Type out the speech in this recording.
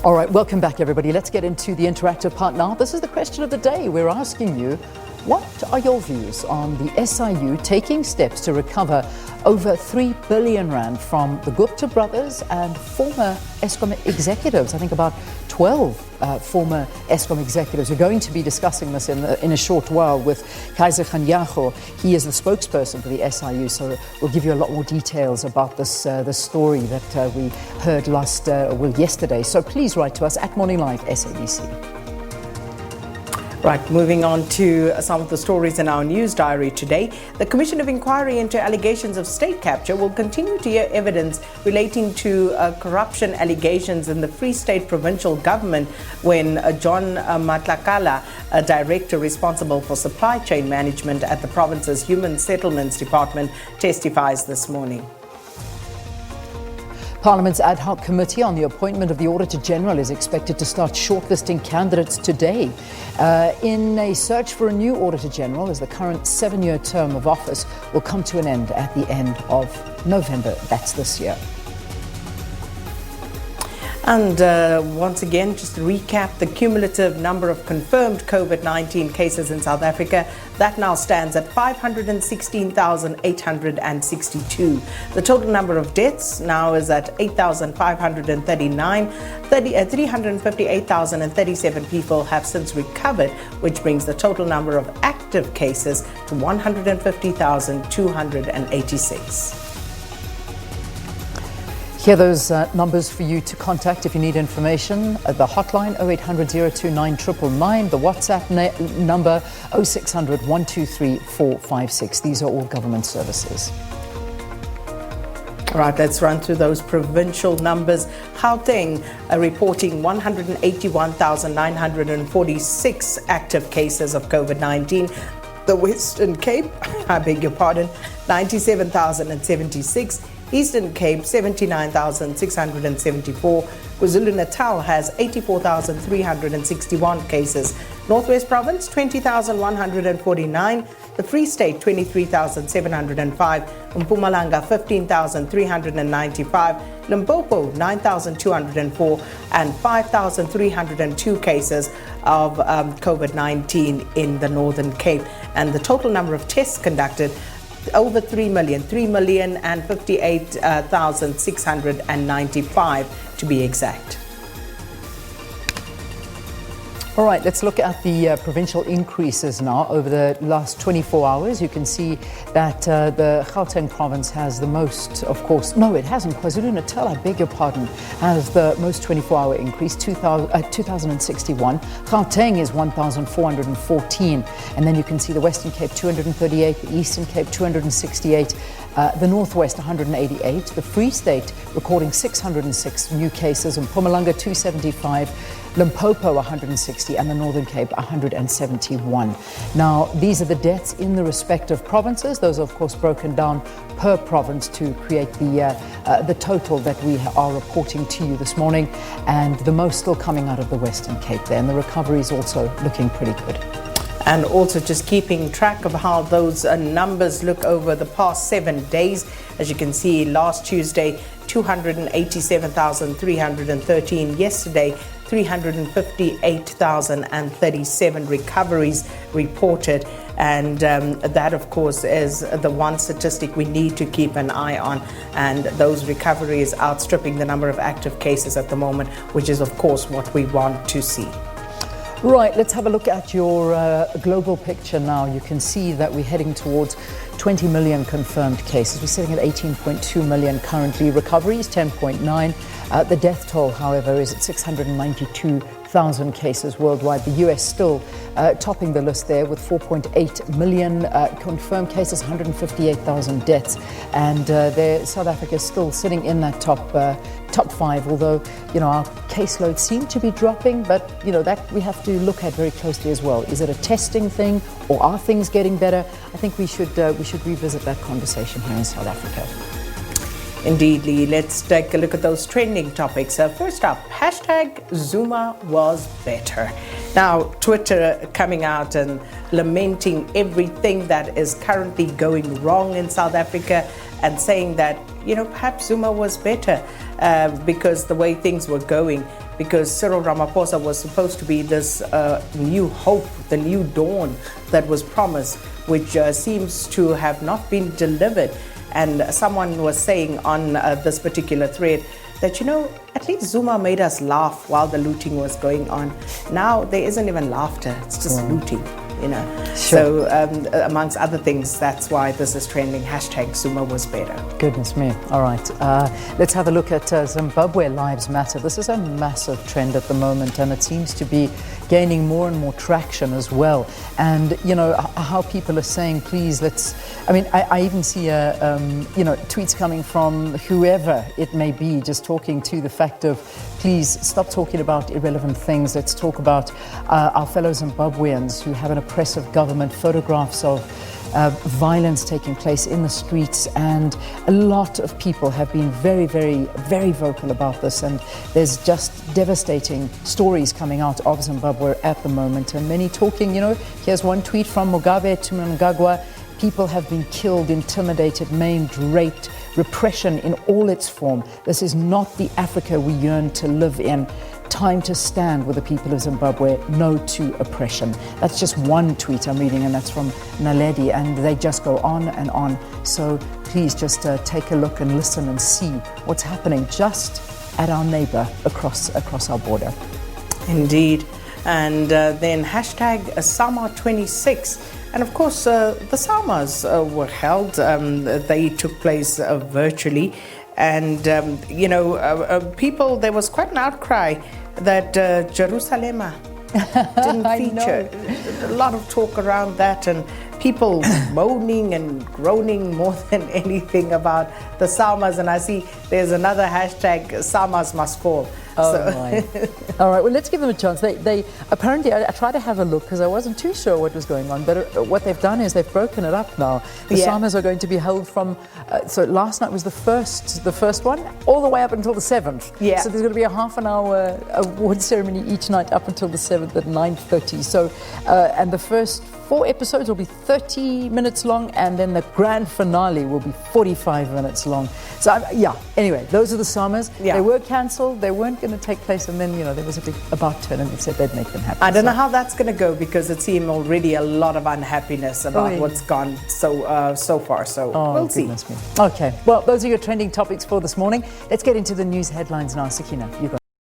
All right, welcome back, everybody. Let's get into the interactive part now. This is the question of the day. We're asking you, what are your views on the SIU taking steps to recover over 3 billion rand from the Gupta brothers and former Eskom executives? I think about 12 former Eskom executives. We're going to be discussing this in a short while with Kaiser Khanyago. He is the spokesperson for the SIU, so we'll give you a lot more details about this story that we heard yesterday. So please write to us at Morning Live SABC. Right, moving on to some of the stories in our news diary today. The Commission of Inquiry into allegations of state capture will continue to hear evidence relating to corruption allegations in the Free State provincial government when John Matlakala, a director responsible for supply chain management at the province's Human Settlements Department, testifies this morning. Parliament's ad hoc committee on the appointment of the Auditor General is expected to start shortlisting candidates today in a search for a new Auditor General, as the current 7-year term of office will come to an end at the end of November. That's this year. And once again, just to recap, the cumulative number of confirmed COVID-19 cases in South Africa, that now stands at 516,862. The total number of deaths now is at 8,539. 358,037 people have since recovered, which brings the total number of active cases to 150,286. Here are those numbers for you to contact if you need information. The hotline 0800 029 999, the WhatsApp number 0600 123 456. These are all government services. All right, let's run through those provincial numbers. Gauteng reporting 181,946 active cases of COVID-19. The Western Cape, I beg your pardon, 97,076. Eastern Cape, 79,674. KwaZulu-Natal has 84,361 cases. Northwest Province, 20,149. The Free State, 23,705. Mpumalanga, 15,395. Limpopo, 9,204. And 5,302 cases of COVID-19 in the Northern Cape. And the total number of tests conducted, over 3,058,695 to be exact. All right, let's look at the provincial increases now over the last 24 hours. You can see that the Gauteng province has the most, of course. No, it hasn't. KwaZulu-Natal, I beg your pardon, has the most 24-hour increase, 2,061. Gauteng is 1,414. And then you can see the Western Cape, 238, the Eastern Cape, 268. The Northwest, 188. The Free State recording 606 new cases. And Mpumalanga, 275. Limpopo, 160. And the Northern Cape, 171. Now, these are the deaths in the respective provinces. Those are, of course, broken down per province to create the total that we are reporting to you this morning. And the most still coming out of the Western Cape there. And the recovery is also looking pretty good. And also just keeping track of how those numbers look over the past 7 days. As you can see, last Tuesday, 287,313. Yesterday, 358,037 recoveries reported. And that, of course, is the one statistic we need to keep an eye on. And those recoveries outstripping the number of active cases at the moment, which is, of course, what we want to see. Right, let's have a look at your global picture now. You can see that we're heading towards 20 million confirmed cases. We're sitting at 18.2 million currently. Recoveries, 10.9. The death toll, however, is at 692,000 cases worldwide. The US still topping the list there with 4.8 million confirmed cases, 158,000 deaths. And South Africa is still sitting in that top 5, although, our caseloads seem to be dropping, but, that we have to look at very closely as well. Is it a testing thing, or are things getting better? I think we should revisit that conversation here in South Africa. Indeed, Lee. Let's take a look at those trending topics. First up, hashtag Zuma was better. Now, Twitter coming out and lamenting everything that is currently going wrong in South Africa. and saying that, perhaps Zuma was better because the way things were going, because Cyril Ramaphosa was supposed to be this new hope, the new dawn that was promised, which seems to have not been delivered. And someone was saying on this particular thread that, at least Zuma made us laugh while the looting was going on. Now there isn't even laughter, it's just looting. Sure. So amongst other things, that's why this is trending, #Zuma was better. Goodness me. All right. Let's have a look at Zimbabwe Lives Matter. This is a massive trend at the moment, and it seems to be gaining more and more traction as well. And, how people are saying, please, I even see, tweets coming from whoever it may be, just talking to the fact of, please stop talking about irrelevant things. Let's talk about our fellow Zimbabweans who have an oppressive government, photographs of violence taking place in the streets, and a lot of people have been very, very, very vocal about this, and there's just devastating stories coming out of Zimbabwe at the moment, and many talking, here's one tweet from Mugabe to Mnangagwa: people have been killed, intimidated, maimed, raped, repression in all its form. This is not the Africa we yearn to live in. Time to stand with the people of Zimbabwe. No to oppression. That's just one tweet I'm reading, and that's from Naledi, and they just go on and on. So please just take a look and listen and see what's happening just at our neighbor across our border. Indeed. And then #Sama26. And of course, the Samas were held. They took place virtually. And, people, there was quite an outcry that Jerusalem didn't feature. A lot of talk around that, and people moaning and groaning more than anything about the Samas. And I see there's another #Samas must fall. Oh, my. All right, well, let's give them a chance. They apparently, I tried to have a look because I wasn't too sure what was going on, but what they've done is they've broken it up now. The Samas are going to be held from, so last night was the first one, all the way up until the 7th. Yeah. So there's going to be a half an hour award ceremony each night up until the 7th at 9:30. So, and the first 4 episodes will be 30 minutes long, and then the grand finale will be 45 minutes long. So, anyway, those are the Samas. Yeah. They were cancelled. They weren't going to take place, and then, there was a big about turn, and they said they'd make them happen. I don't know how that's going to go, because it seemed already a lot of unhappiness about what's gone so far. So we'll see. Me. Okay, well, those are your trending topics for this morning. Let's get into the news headlines now. Sakina, you go.